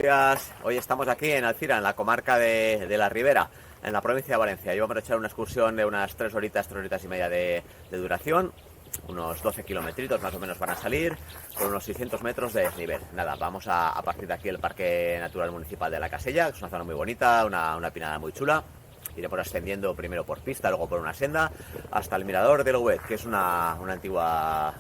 Días. Hoy estamos aquí en Alcira, en la comarca de la Ribera, en la provincia de Valencia. Yo vamos a echar una excursión de unas 3 horitas y media de duración. Unos 12 kilometritos más o menos van a salir, con unos 600 metros de desnivel. Nada, vamos a partir de aquí el Parque Natural Municipal de la Casella, que es una zona muy bonita, una pinada muy chula. Iremos ascendiendo primero por pista, luego por una senda, hasta el Mirador de Louet, que es una antigua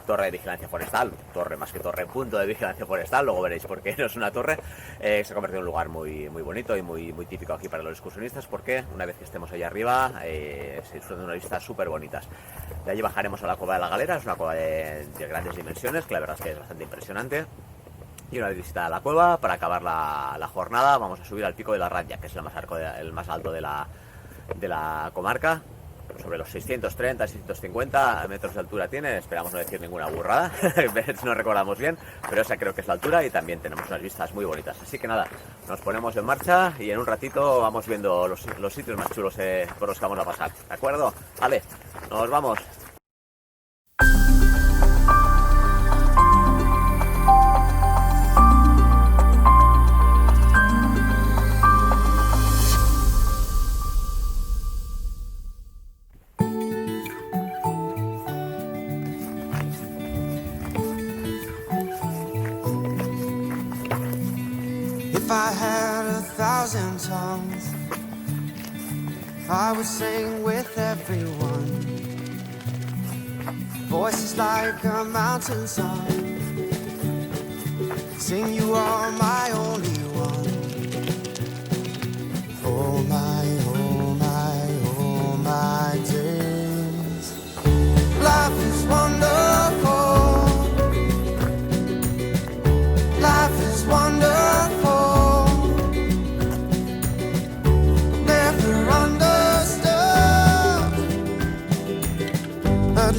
torre de vigilancia forestal, torre más que torre, punto de vigilancia forestal, luego veréis por qué no es una torre. Se ha convertido en un lugar muy bonito y muy típico aquí para los excursionistas, porque una vez que estemos allá arriba se disfrutan de unas vistas súper bonitas. De allí bajaremos a la Cueva de la Galera, es una cueva de grandes dimensiones, que la verdad es que es bastante impresionante. Y una vez visitada la cueva, para acabar la jornada, vamos a subir al Pico de la Ratlla, que es el más alto de la comarca, sobre los 630, 650 metros de altura tiene. Esperamos no decir ninguna burrada, si no recordamos bien, pero esa creo que es la altura, y también tenemos unas vistas muy bonitas. Así que nada, nos ponemos en marcha y en un ratito vamos viendo los sitios más chulos por los que vamos a pasar, ¿de acuerdo? Vale, nos vamos. If I had 1,000 tongues, I would sing with everyone. Voices like a mountain song, sing you are my only one. Oh my, oh my, oh my days. Life is wonderful. Life is wonderful.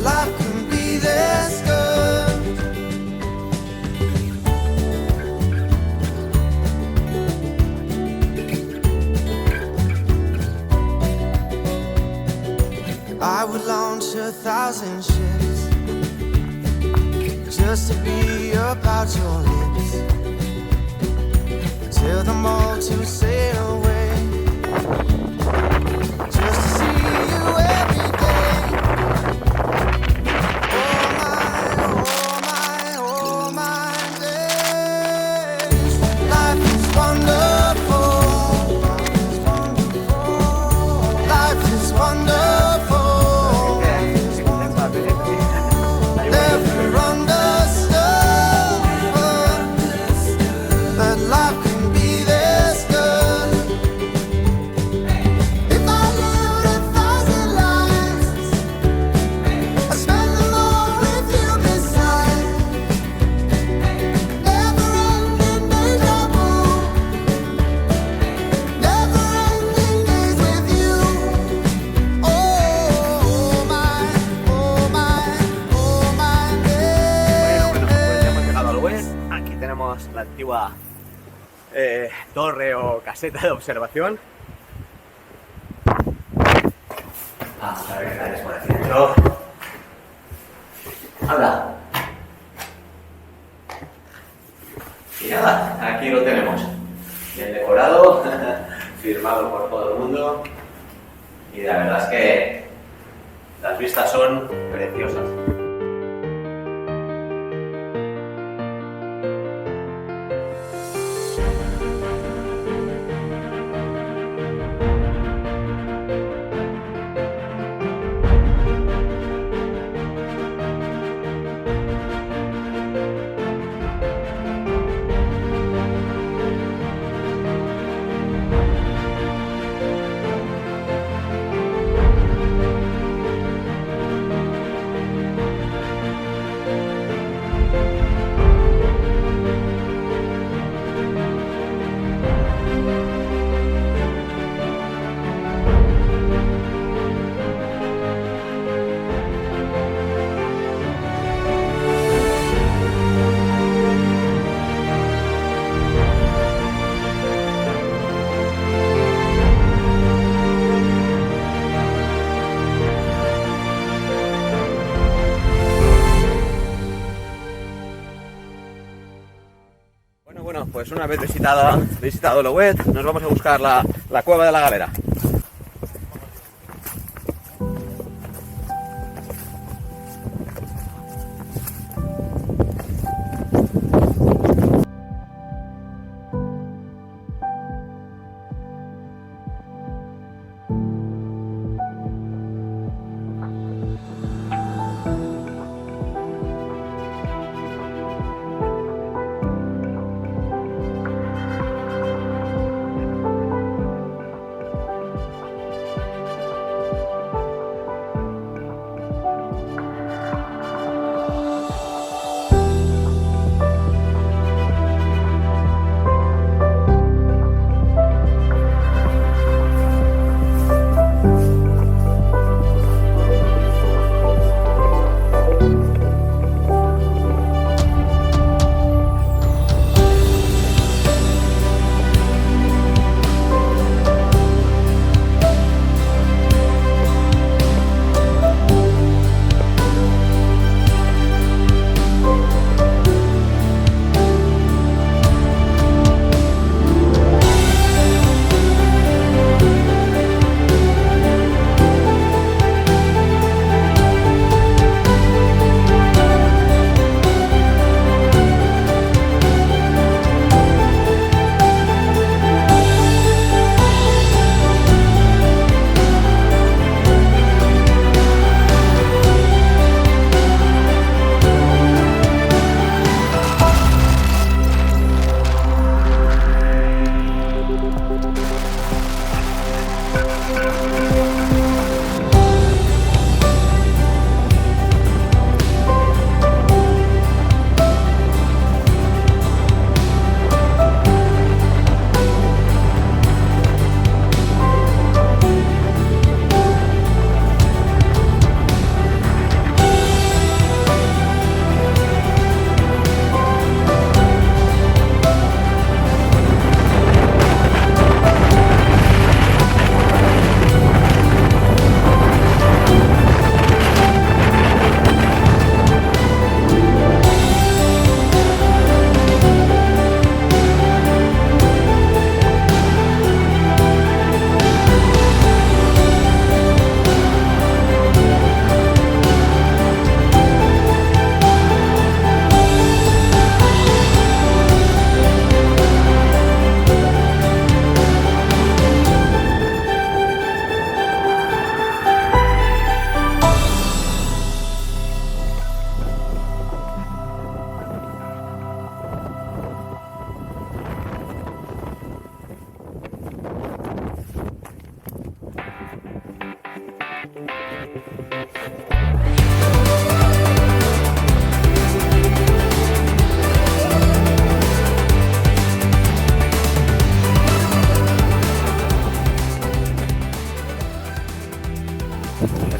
Life can be this good. I would launch 1,000 ships just to be about your lips, tell them all to sail away, just to see you every day. La antigua torre o caseta de observación. Vamos a ver qué tal es por aquí dentro. ¡Hala! Y nada, aquí lo tenemos. Bien decorado, firmado por todo el mundo. Y la verdad es que las vistas son preciosas. Pues una vez visitado Louet, nos vamos a buscar la cueva de la Galera.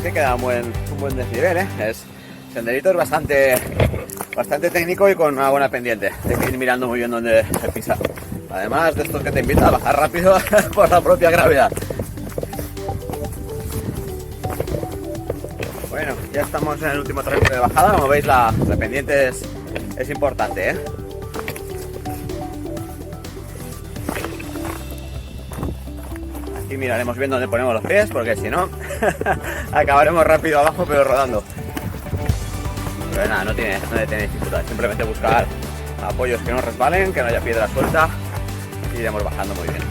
Que queda un buen desnivel, ¿eh? Senderito es bastante técnico y con una buena pendiente. Hay que ir mirando muy bien dónde se pisa. Además de estos que te invita a bajar rápido por la propia gravedad. Bueno, ya estamos en el último tramo de bajada. Como veis, la pendiente es importante, ¿eh? Aquí miraremos bien dónde ponemos los pies, porque si no acabaremos rápido abajo pero rodando. Pero nada, no tiene dificultad, simplemente buscar apoyos que no resbalen, que no haya piedra suelta y iremos bajando muy bien.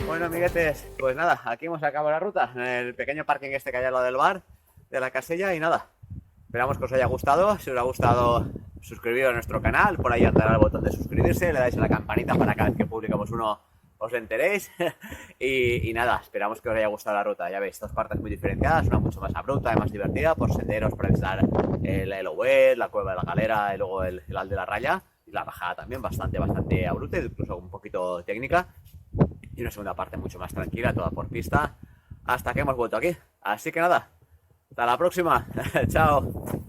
Bueno, amiguetes, pues nada, aquí hemos acabado la ruta, en el pequeño parking este que hay al lado del bar, de la casilla, y nada, esperamos que os haya gustado. Si os ha gustado, suscribiros a nuestro canal, por ahí andará el botón de suscribirse, le dais a la campanita para cada vez que publicamos uno os enteréis. Y nada, esperamos que os haya gustado la ruta. Ya veis, dos partes muy diferenciadas, una mucho más abrupta y más divertida, por senderos para visitar el Obuet, la Cueva de la Galera y luego el Alto de la Raya. Y la bajada también bastante abrupta, incluso un poquito técnica. Y una segunda parte mucho más tranquila, toda por pista, hasta que hemos vuelto aquí. Así que nada, hasta la próxima. Chao.